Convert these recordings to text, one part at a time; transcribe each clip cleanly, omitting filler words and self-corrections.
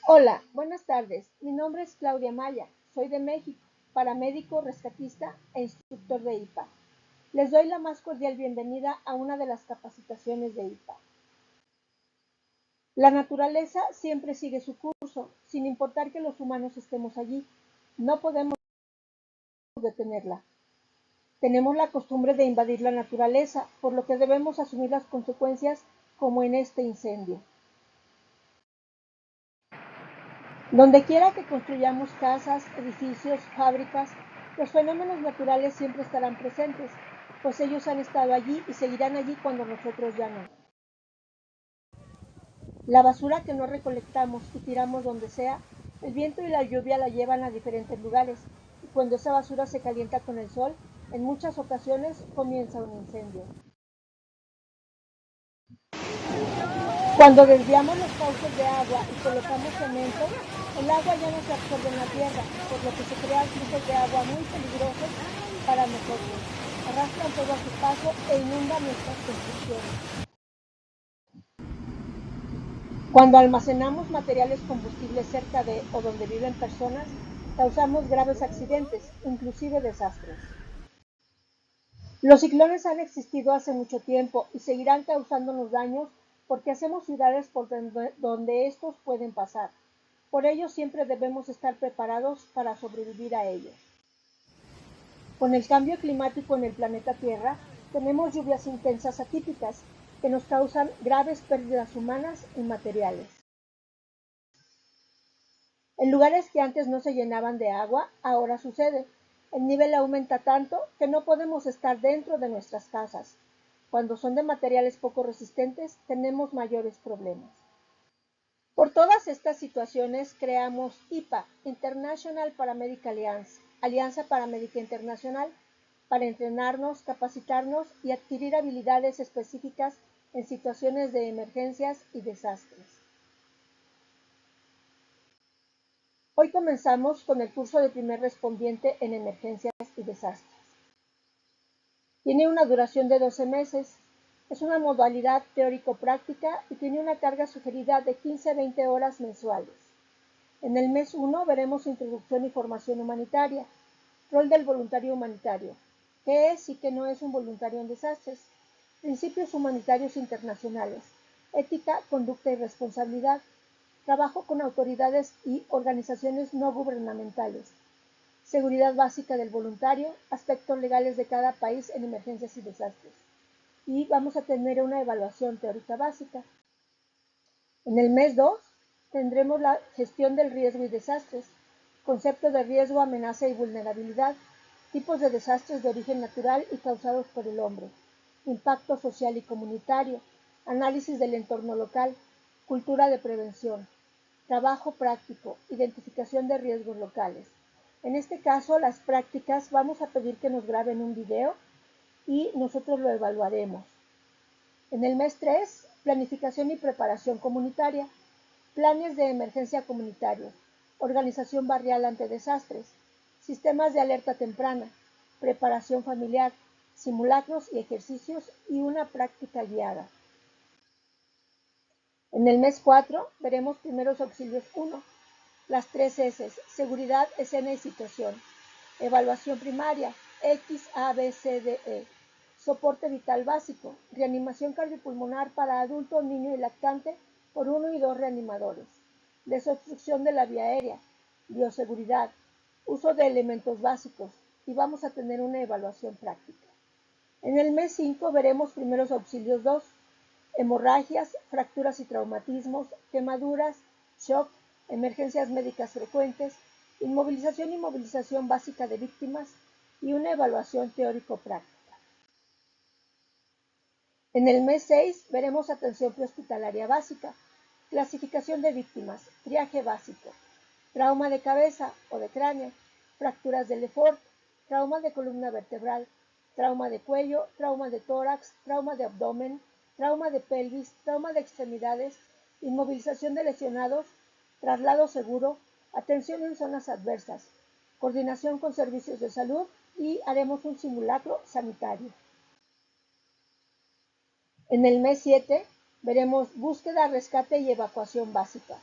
Hola, buenas tardes. Mi nombre es Claudia Maya. Soy de México, paramédico, rescatista e instructor de IPA. Les doy la más cordial bienvenida a una de las capacitaciones de IPA. La naturaleza siempre sigue su curso, sin importar que los humanos estemos allí. No podemos detenerla. Tenemos la costumbre de invadir la naturaleza, por lo que debemos asumir las consecuencias como en este incendio. Donde quiera que construyamos casas, edificios, fábricas, los fenómenos naturales siempre estarán presentes, pues ellos han estado allí y seguirán allí cuando nosotros ya no. La basura que no recolectamos y tiramos donde sea, el viento y la lluvia la llevan a diferentes lugares, y cuando esa basura se calienta con el sol, en muchas ocasiones comienza un incendio. Cuando desviamos los cauces de agua y colocamos cemento, el agua ya no se absorbe en la tierra, por lo que se crean flujos de agua muy peligrosos para nosotros. Arrastran todo a su paso e inundan nuestras construcciones. Cuando almacenamos materiales combustibles cerca de o donde viven personas, causamos graves accidentes, inclusive desastres. Los ciclones han existido hace mucho tiempo y seguirán causándonos daños porque hacemos ciudades por donde estos pueden pasar. Por ello siempre debemos estar preparados para sobrevivir a ellos. Con el cambio climático en el planeta Tierra, tenemos lluvias intensas atípicas que nos causan graves pérdidas humanas y materiales. En lugares que antes no se llenaban de agua, ahora sucede. El nivel aumenta tanto que no podemos estar dentro de nuestras casas. Cuando son de materiales poco resistentes, tenemos mayores problemas. Por todas estas situaciones creamos IPA, International Paramedic Alliance, Alianza Paramédica Internacional, para entrenarnos, capacitarnos y adquirir habilidades específicas en situaciones de emergencias y desastres. Hoy comenzamos con el curso de primer respondiente en emergencias y desastres. Tiene una duración de 12 meses, es una modalidad teórico-práctica y tiene una carga sugerida de 15 a 20 horas mensuales. En el mes 1 veremos introducción y formación humanitaria, rol del voluntario humanitario, qué es y qué no es un voluntario en desastres, principios humanitarios internacionales, ética, conducta y responsabilidad, trabajo con autoridades y organizaciones no gubernamentales, seguridad básica del voluntario, aspectos legales de cada país en emergencias y desastres. Y vamos a tener una evaluación teórica básica. En el mes 2 tendremos la gestión del riesgo y desastres, concepto de riesgo, amenaza y vulnerabilidad, tipos de desastres de origen natural y causados por el hombre, impacto social y comunitario, análisis del entorno local, cultura de prevención, trabajo práctico, identificación de riesgos locales. En este caso, las prácticas vamos a pedir que nos graben un video y nosotros lo evaluaremos. En el mes 3, planificación y preparación comunitaria, planes de emergencia comunitarios, organización barrial ante desastres, sistemas de alerta temprana, preparación familiar, simulacros y ejercicios y una práctica guiada. En el mes 4 veremos primeros auxilios 1, las 3 S, seguridad, escena y situación, evaluación primaria, X, A, B, C, D, E, soporte vital básico, reanimación cardiopulmonar para adulto, niño y lactante por 1 y 2 reanimadores, desobstrucción de la vía aérea, bioseguridad, uso de elementos básicos y vamos a tener una evaluación práctica. En el mes 5 veremos primeros auxilios 2, hemorragias, fracturas y traumatismos, quemaduras, shock, emergencias médicas frecuentes, inmovilización y movilización básica de víctimas y una evaluación teórico-práctica. En el mes 6 veremos atención prehospitalaria básica, clasificación de víctimas, triaje básico, trauma de cabeza o de cráneo, fracturas de Lefort, trauma de columna vertebral, trauma de cuello, trauma de tórax, trauma de abdomen, trauma de pelvis, trauma de extremidades, inmovilización de lesionados, traslado seguro, atención en zonas adversas, coordinación con servicios de salud y haremos un simulacro sanitario. En el mes 7 veremos búsqueda, rescate y evacuación básica,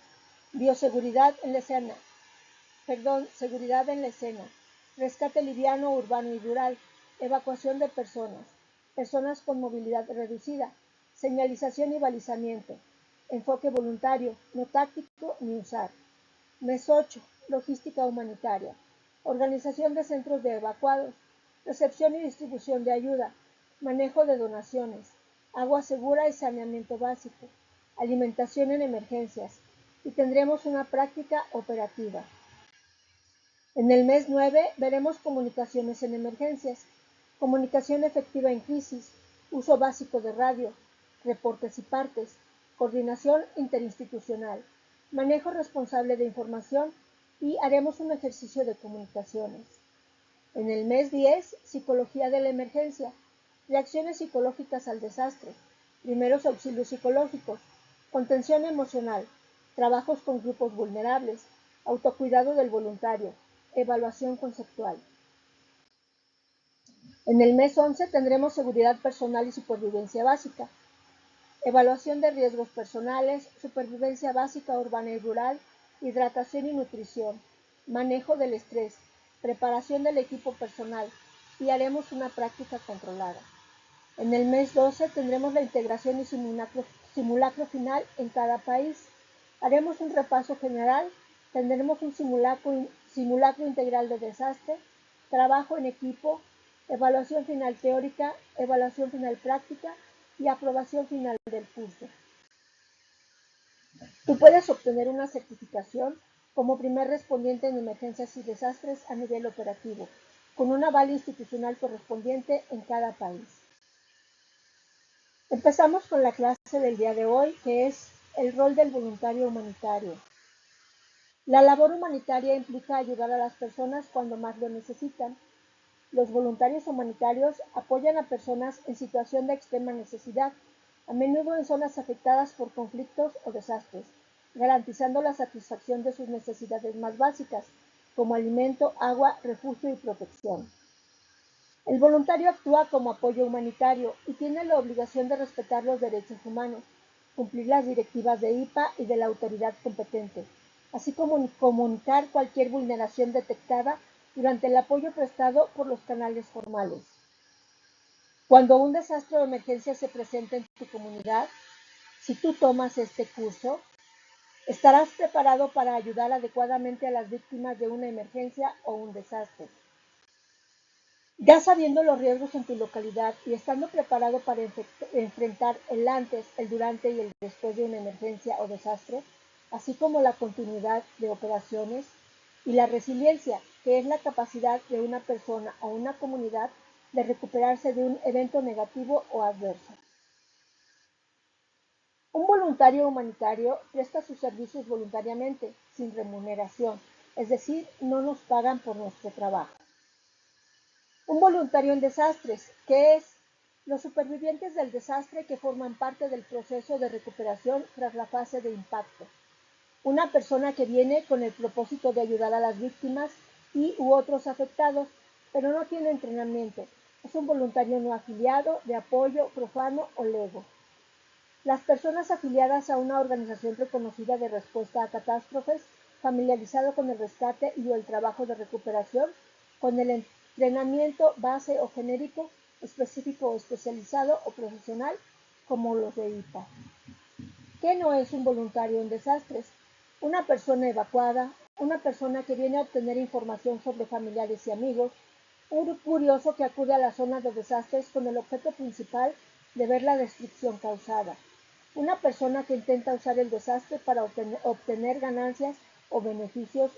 seguridad en la escena, rescate liviano, urbano y rural, evacuación de personas con movilidad reducida, señalización y balizamiento, enfoque voluntario, no táctico ni usar. Mes 8, logística humanitaria, organización de centros de evacuados, recepción y distribución de ayuda, manejo de donaciones, agua segura y saneamiento básico, alimentación en emergencias, y tendremos una práctica operativa. En el mes 9 veremos comunicaciones en emergencias, comunicación efectiva en crisis, uso básico de radio, reportes y partes, coordinación interinstitucional, manejo responsable de información y haremos un ejercicio de comunicaciones. En el mes 10, psicología de la emergencia, reacciones psicológicas al desastre, primeros auxilios psicológicos, contención emocional, trabajos con grupos vulnerables, autocuidado del voluntario, evaluación conceptual. En el mes 11 tendremos seguridad personal y supervivencia básica, evaluación de riesgos personales, supervivencia básica urbana y rural, hidratación y nutrición, manejo del estrés, preparación del equipo personal y haremos una práctica controlada. En el mes 12 tendremos la integración y simulacro final en cada país. Haremos un repaso general, tendremos un simulacro integral de desastre, trabajo en equipo, evaluación final teórica, evaluación final práctica y aprobación final del curso. Tú puedes obtener una certificación como primer respondiente en emergencias y desastres a nivel operativo, con un aval institucional correspondiente en cada país. Empezamos con la clase del día de hoy, que es el rol del voluntario humanitario. La labor humanitaria implica ayudar a las personas cuando más lo necesitan. Los voluntarios humanitarios apoyan a personas en situación de extrema necesidad, a menudo en zonas afectadas por conflictos o desastres, garantizando la satisfacción de sus necesidades más básicas, como alimento, agua, refugio y protección. El voluntario actúa como apoyo humanitario y tiene la obligación de respetar los derechos humanos, cumplir las directivas de IPA y de la autoridad competente, así como comunicar cualquier vulneración detectada durante el apoyo prestado por los canales formales. Cuando un desastre o emergencia se presenta en tu comunidad, si tú tomas este curso, estarás preparado para ayudar adecuadamente a las víctimas de una emergencia o un desastre. Ya sabiendo los riesgos en tu localidad y estando preparado para enfrentar el antes, el durante y el después de una emergencia o desastre, así como la continuidad de operaciones y la resiliencia, que es la capacidad de una persona o una comunidad de recuperarse de un evento negativo o adverso. Un voluntario humanitario presta sus servicios voluntariamente, sin remuneración, es decir, no nos pagan por nuestro trabajo. Un voluntario en desastres, ¿qué es? Los supervivientes del desastre que forman parte del proceso de recuperación tras la fase de impacto. Una persona que viene con el propósito de ayudar a las víctimas u otros afectados, pero no tiene entrenamiento. Es un voluntario no afiliado, de apoyo, profano o lego. Las personas afiliadas a una organización reconocida de respuesta a catástrofes, familiarizado con el rescate y o el trabajo de recuperación, con el entrenamiento base o genérico, específico o especializado o profesional, como los de IPA. ¿Qué no es un voluntario en desastres? Una persona evacuada, una persona que viene a obtener información sobre familiares y amigos, un curioso que acude a la zona de desastres con el objeto principal de ver la destrucción causada, una persona que intenta usar el desastre para obtener ganancias o beneficios,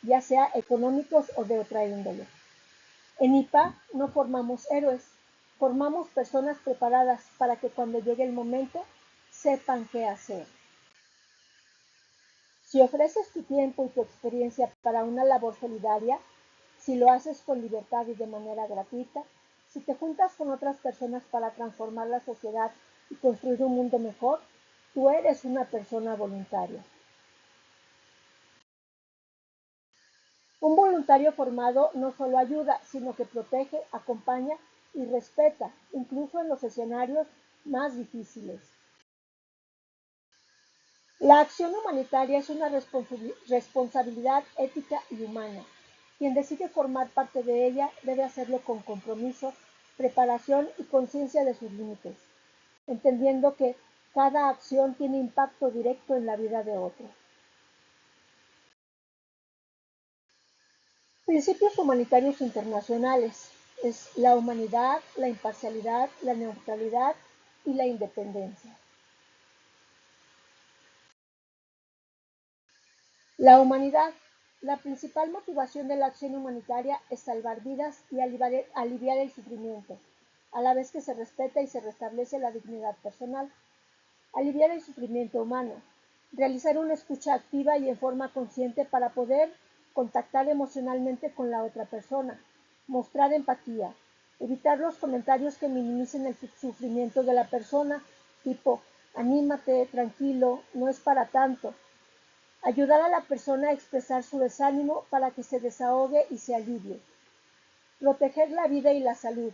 ya sea económicos o de otra índole. En IPA no formamos héroes, formamos personas preparadas para que cuando llegue el momento sepan qué hacer. Si ofreces tu tiempo y tu experiencia para una labor solidaria, si lo haces con libertad y de manera gratuita, si te juntas con otras personas para transformar la sociedad y construir un mundo mejor, tú eres una persona voluntaria. Un voluntario formado no solo ayuda, sino que protege, acompaña y respeta, incluso en los escenarios más difíciles. La acción humanitaria es una responsabilidad ética y humana. Quien decide formar parte de ella debe hacerlo con compromiso, preparación y conciencia de sus límites, entendiendo que cada acción tiene impacto directo en la vida de otro. Principios humanitarios internacionales es la humanidad, la imparcialidad, la neutralidad y la independencia. La humanidad. La principal motivación de la acción humanitaria es salvar vidas y aliviar el sufrimiento, a la vez que se respeta y se restablece la dignidad personal. Aliviar el sufrimiento humano. Realizar una escucha activa y en forma consciente para poder contactar emocionalmente con la otra persona. Mostrar empatía. Evitar los comentarios que minimicen el sufrimiento de la persona, tipo, anímate, tranquilo, no es para tanto. Ayudar a la persona a expresar su desánimo para que se desahogue y se alivie. Proteger la vida y la salud.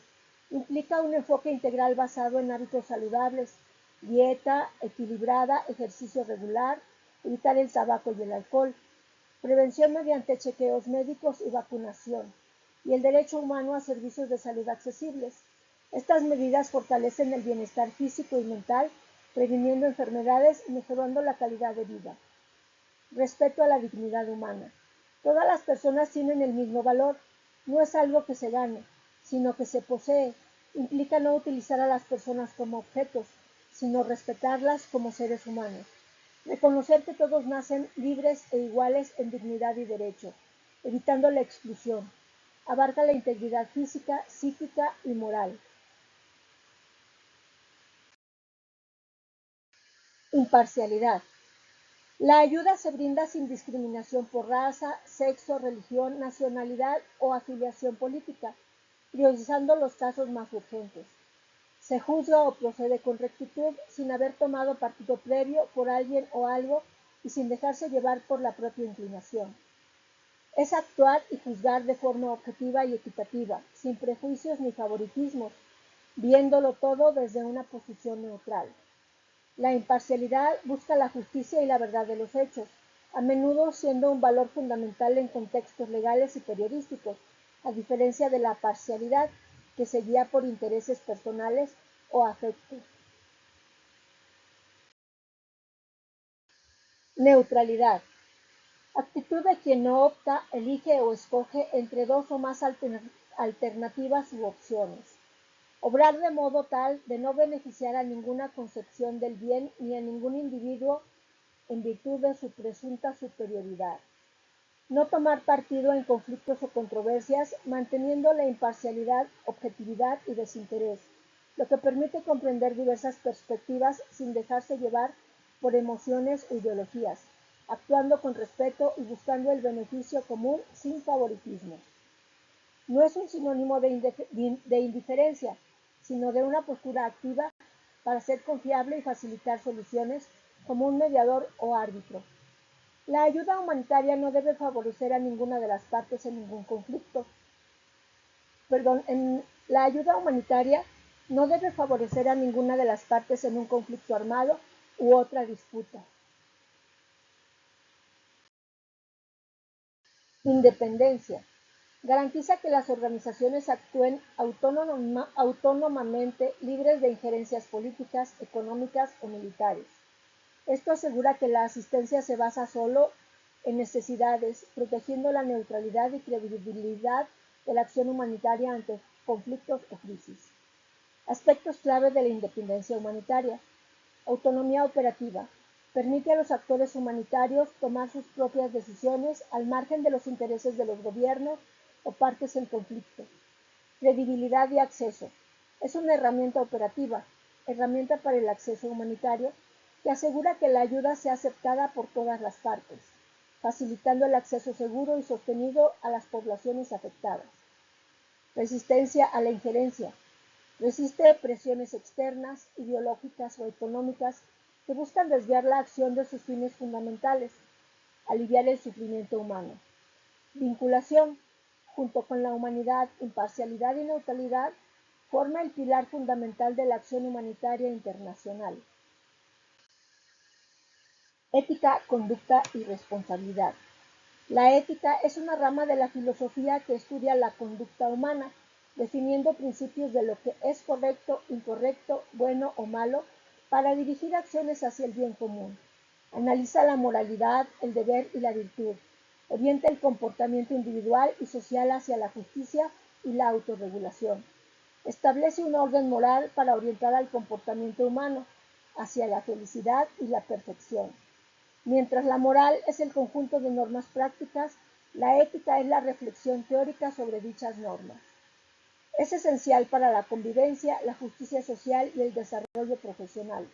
Implica un enfoque integral basado en hábitos saludables, dieta equilibrada, ejercicio regular, evitar el tabaco y el alcohol, prevención mediante chequeos médicos y vacunación, y el derecho humano a servicios de salud accesibles. Estas medidas fortalecen el bienestar físico y mental, previniendo enfermedades y mejorando la calidad de vida. Respeto a la dignidad humana. Todas las personas tienen el mismo valor. No es algo que se gane, sino que se posee. Implica no utilizar a las personas como objetos, sino respetarlas como seres humanos. Reconocer que todos nacen libres e iguales en dignidad y derecho, evitando la exclusión. Abarca la integridad física, psíquica y moral. Imparcialidad. La ayuda se brinda sin discriminación por raza, sexo, religión, nacionalidad o afiliación política, priorizando los casos más urgentes. Se juzga o procede con rectitud sin haber tomado partido previo por alguien o algo y sin dejarse llevar por la propia inclinación. Es actuar y juzgar de forma objetiva y equitativa, sin prejuicios ni favoritismos, viéndolo todo desde una posición neutral. La imparcialidad busca la justicia y la verdad de los hechos, a menudo siendo un valor fundamental en contextos legales y periodísticos, a diferencia de la parcialidad, que se guía por intereses personales o afectos. Neutralidad. Actitud de quien no opta, elige o escoge entre dos o más alternativas u opciones. Obrar de modo tal de no beneficiar a ninguna concepción del bien ni a ningún individuo en virtud de su presunta superioridad. No tomar partido en conflictos o controversias, manteniendo la imparcialidad, objetividad y desinterés, lo que permite comprender diversas perspectivas sin dejarse llevar por emociones o ideologías, actuando con respeto y buscando el beneficio común sin favoritismo. No es un sinónimo de indiferencia, sino de una postura activa para ser confiable y facilitar soluciones como un mediador o árbitro. La ayuda humanitaria no debe favorecer a ninguna de las partes en ningún conflicto. La ayuda humanitaria no debe favorecer a ninguna de las partes en un conflicto armado u otra disputa. Independencia. Garantiza que las organizaciones actúen autónomamente, libres de injerencias políticas, económicas o militares. Esto asegura que la asistencia se basa solo en necesidades, protegiendo la neutralidad y credibilidad de la acción humanitaria ante conflictos o crisis. Aspectos clave de la independencia humanitaria. Autonomía operativa. Permite a los actores humanitarios tomar sus propias decisiones al margen de los intereses de los gobiernos o partes en conflicto. Credibilidad y acceso. Es una herramienta operativa, herramienta para el acceso humanitario, que asegura que la ayuda sea aceptada por todas las partes, facilitando el acceso seguro y sostenido a las poblaciones afectadas. Resistencia a la injerencia. Resiste presiones externas, ideológicas o económicas que buscan desviar la acción de sus fines fundamentales, aliviar el sufrimiento humano. Vinculación, junto con la humanidad, imparcialidad y neutralidad, forma el pilar fundamental de la acción humanitaria internacional. Ética, conducta y responsabilidad. La ética es una rama de la filosofía que estudia la conducta humana, definiendo principios de lo que es correcto, incorrecto, bueno o malo, para dirigir acciones hacia el bien común. Analiza la moralidad, el deber y la virtud. Orienta el comportamiento individual y social hacia la justicia y la autorregulación. Establece un orden moral para orientar al comportamiento humano hacia la felicidad y la perfección. Mientras la moral es el conjunto de normas prácticas, la ética es la reflexión teórica sobre dichas normas. Es esencial para la convivencia, la justicia social y el desarrollo profesional.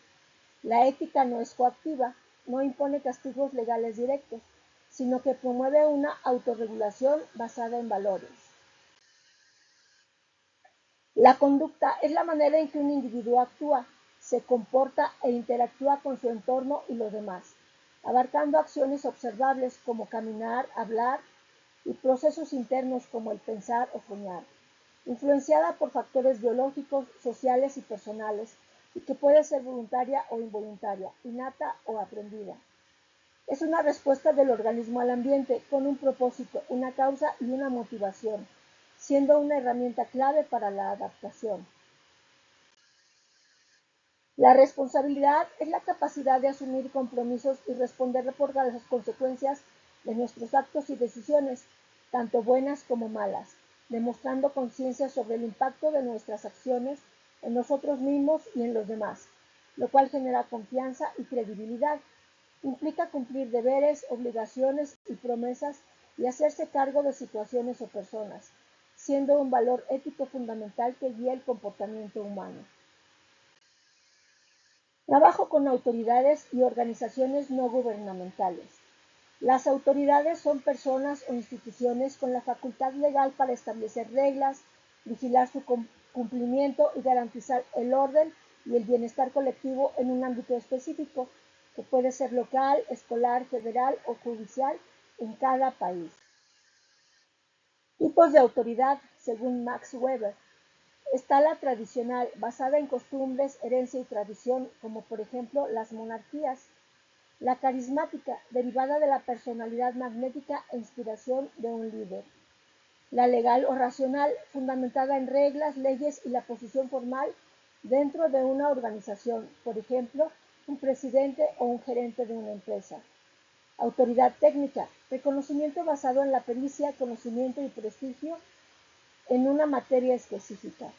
La ética no es coactiva, no impone castigos legales directos, sino que promueve una autorregulación basada en valores. La conducta es la manera en que un individuo actúa, se comporta e interactúa con su entorno y los demás, abarcando acciones observables como caminar, hablar y procesos internos como el pensar o soñar, influenciada por factores biológicos, sociales y personales, y que puede ser voluntaria o involuntaria, innata o aprendida. Es una respuesta del organismo al ambiente con un propósito, una causa y una motivación, siendo una herramienta clave para la adaptación. La responsabilidad es la capacidad de asumir compromisos y responder por las consecuencias de nuestros actos y decisiones, tanto buenas como malas, demostrando conciencia sobre el impacto de nuestras acciones en nosotros mismos y en los demás, lo cual genera confianza y credibilidad. Implica cumplir deberes, obligaciones y promesas y hacerse cargo de situaciones o personas, siendo un valor ético fundamental que guía el comportamiento humano. Trabajo con autoridades y organizaciones no gubernamentales. Las autoridades son personas o instituciones con la facultad legal para establecer reglas, vigilar su cumplimiento y garantizar el orden y el bienestar colectivo en un ámbito específico, que puede ser local, escolar, federal o judicial en cada país. Tipos de autoridad, según Max Weber. Está la tradicional, basada en costumbres, herencia y tradición, como por ejemplo las monarquías. La carismática, derivada de la personalidad magnética e inspiración de un líder. La legal o racional, fundamentada en reglas, leyes y la posición formal dentro de una organización, por ejemplo, un presidente o un gerente de una empresa. Autoridad técnica, reconocimiento basado en la pericia, conocimiento y prestigio en una materia específica.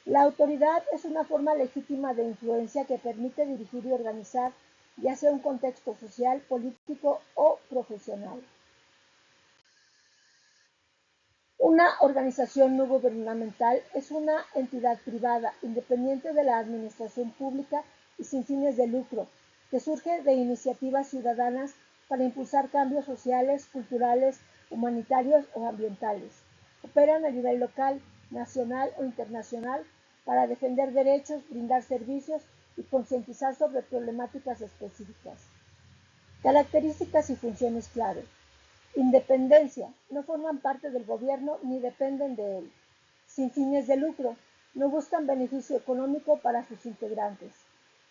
La autoridad es una forma legítima de influencia que permite dirigir y organizar, ya sea un contexto social, político o profesional. Una organización no gubernamental es una entidad privada, independiente de la administración pública y sin fines de lucro, que surge de iniciativas ciudadanas para impulsar cambios sociales, culturales, humanitarios o ambientales. Operan a nivel local, nacional o internacional para defender derechos, brindar servicios y concientizar sobre problemáticas específicas. Características y funciones clave. Independencia. No forman parte del gobierno ni dependen de él. Sin fines de lucro. No buscan beneficio económico para sus integrantes.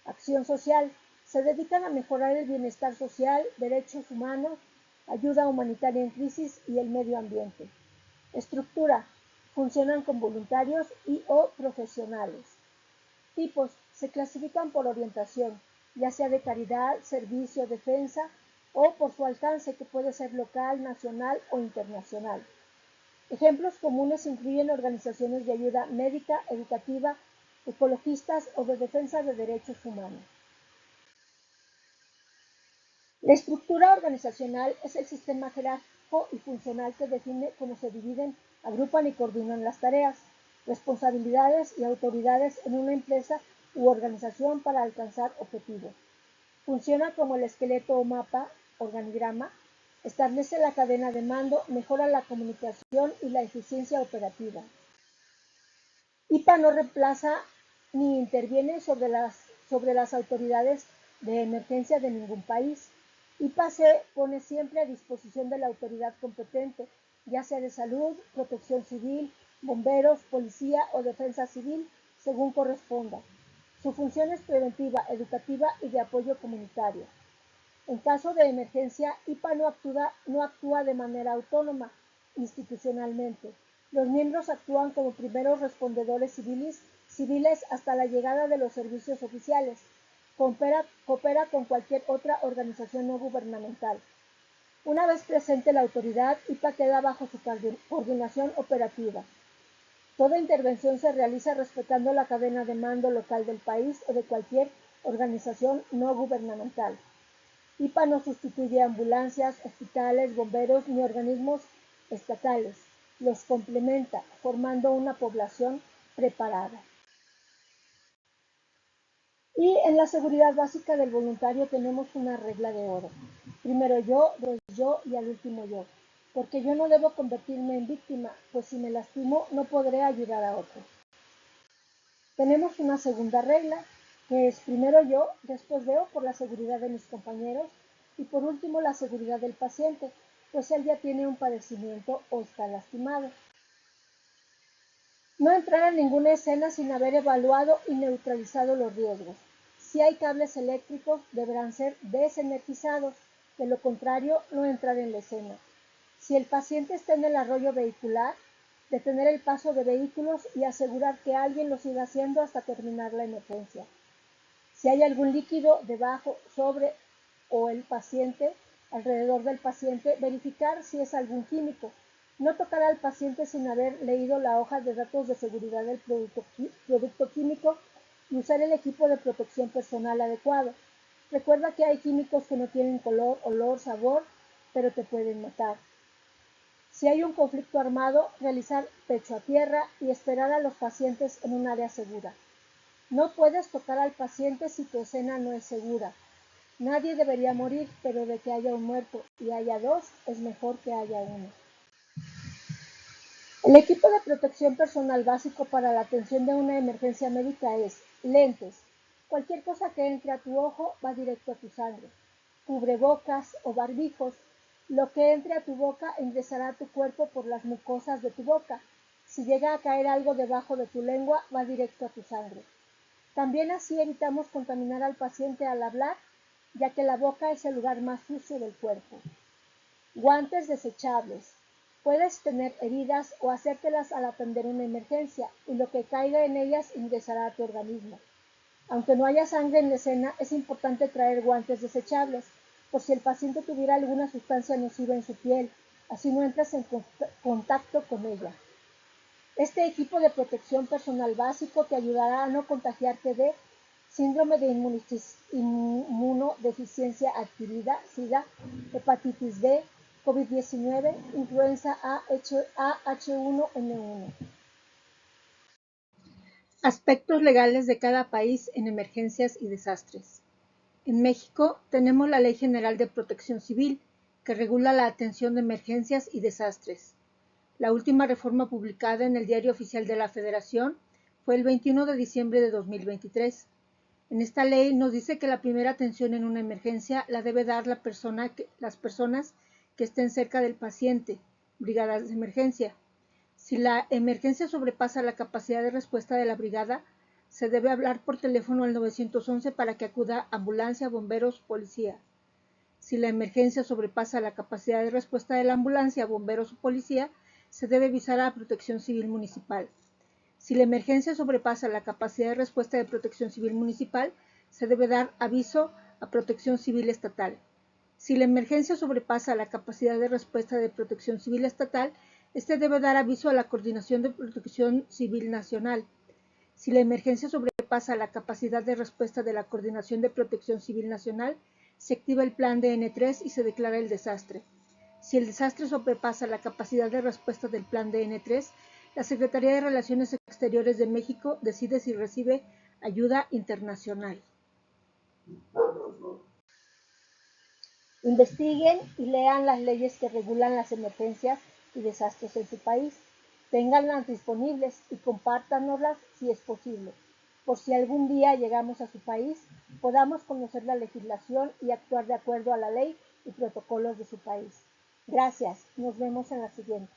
Acción social. Se dedican a mejorar el bienestar social, derechos humanos, ayuda humanitaria en crisis y el medio ambiente. Estructura. Funcionan con voluntarios y o profesionales. Tipos. Se clasifican por orientación, ya sea de caridad, servicio, defensa o por su alcance, que puede ser local, nacional o internacional. Ejemplos comunes incluyen organizaciones de ayuda médica, educativa, ecologistas o de defensa de derechos humanos. La estructura organizacional es el sistema jerárquico y funcional que define cómo se dividen, agrupan y coordinan las tareas, responsabilidades y autoridades en una empresa u organización para alcanzar objetivos. Funciona como el esqueleto o mapa, organigrama, establece la cadena de mando, mejora la comunicación y la eficiencia operativa. IPA no reemplaza ni interviene sobre las autoridades de emergencia de ningún país. IPA se pone siempre a disposición de la autoridad competente, ya sea de salud, protección civil, bomberos, policía o defensa civil, según corresponda. Su función es preventiva, educativa y de apoyo comunitario. En caso de emergencia, IPA no actúa de manera autónoma institucionalmente. Los miembros actúan como primeros respondedores civiles hasta la llegada de los servicios oficiales. Coopera con cualquier otra organización no gubernamental. Una vez presente la autoridad, IPA queda bajo su coordinación operativa. Toda intervención se realiza respetando la cadena de mando local del país o de cualquier organización no gubernamental. IPA no sustituye ambulancias, hospitales, bomberos ni organismos estatales. Los complementa, formando una población preparada. Y en la seguridad básica del voluntario tenemos una regla de oro. Primero yo, después yo y al último yo. Porque yo no debo convertirme en víctima, pues si me lastimo no podré ayudar a otros. Tenemos una segunda regla, que es primero yo, después veo por la seguridad de mis compañeros y por último la seguridad del paciente, pues él ya tiene un padecimiento o está lastimado. No entrar en ninguna escena sin haber evaluado y neutralizado los riesgos. Si hay cables eléctricos, deberán ser desenergizados, de lo contrario, no entrar en la escena. Si el paciente está en el arroyo vehicular, detener el paso de vehículos y asegurar que alguien lo siga haciendo hasta terminar la emergencia. Si hay algún líquido debajo, sobre o el paciente, alrededor del paciente, verificar si es algún químico. No tocar al paciente sin haber leído la hoja de datos de seguridad del producto químico y usar el equipo de protección personal adecuado. Recuerda que hay químicos que no tienen color, olor, sabor, pero te pueden matar. Si hay un conflicto armado, realizar pecho a tierra y esperar a los pacientes en un área segura. No puedes tocar al paciente si tu escena no es segura. Nadie debería morir, pero de que haya un muerto y haya dos, es mejor que haya uno. El equipo de protección personal básico para la atención de una emergencia médica es lentes. Cualquier cosa que entre a tu ojo va directo a tu sangre. Cubrebocas o barbijos. Lo que entre a tu boca ingresará a tu cuerpo por las mucosas de tu boca. Si llega a caer algo debajo de tu lengua, va directo a tu sangre. También así evitamos contaminar al paciente al hablar, ya que la boca es el lugar más sucio del cuerpo. Guantes desechables. Puedes tener heridas o hacértelas al atender una emergencia y lo que caiga en ellas ingresará a tu organismo. Aunque no haya sangre en la escena, es importante traer guantes desechables, por si el paciente tuviera alguna sustancia nociva en su piel, así no entras en contacto con ella. Este equipo de protección personal básico te ayudará a no contagiarte de síndrome de inmunodeficiencia adquirida, SIDA, hepatitis B, COVID-19, influenza H1N1. Aspectos legales de cada país en emergencias y desastres. En México tenemos la Ley General de Protección Civil, que regula la atención de emergencias y desastres. La última reforma publicada en el Diario Oficial de la Federación fue el 21 de diciembre de 2023. En esta ley nos dice que la primera atención en una emergencia la debe dar las personas que estén cerca del paciente, brigadas de emergencia. Si la emergencia sobrepasa la capacidad de respuesta de la brigada, se debe hablar por teléfono al 911 para que acuda ambulancia, bomberos, policía. Si la emergencia sobrepasa la capacidad de respuesta de la ambulancia, bomberos o policía, se debe avisar a Protección Civil Municipal. Si la emergencia sobrepasa la capacidad de respuesta de Protección Civil Municipal, se debe dar aviso a Protección Civil Estatal. Si la emergencia sobrepasa la capacidad de respuesta de Protección Civil Estatal, este debe dar aviso a la Coordinación de Protección Civil Nacional. Si la emergencia sobrepasa la capacidad de respuesta de la Coordinación de Protección Civil Nacional, se activa el plan de N3 y se declara el desastre. Si el desastre sobrepasa la capacidad de respuesta del plan de N3, la Secretaría de Relaciones Exteriores de México decide si recibe ayuda internacional. Investiguen y lean las leyes que regulan las emergencias y desastres en su país. Ténganlas disponibles y compártanoslas si es posible. Por si algún día llegamos a su país, podamos conocer la legislación y actuar de acuerdo a la ley y protocolos de su país. Gracias. Nos vemos en la siguiente.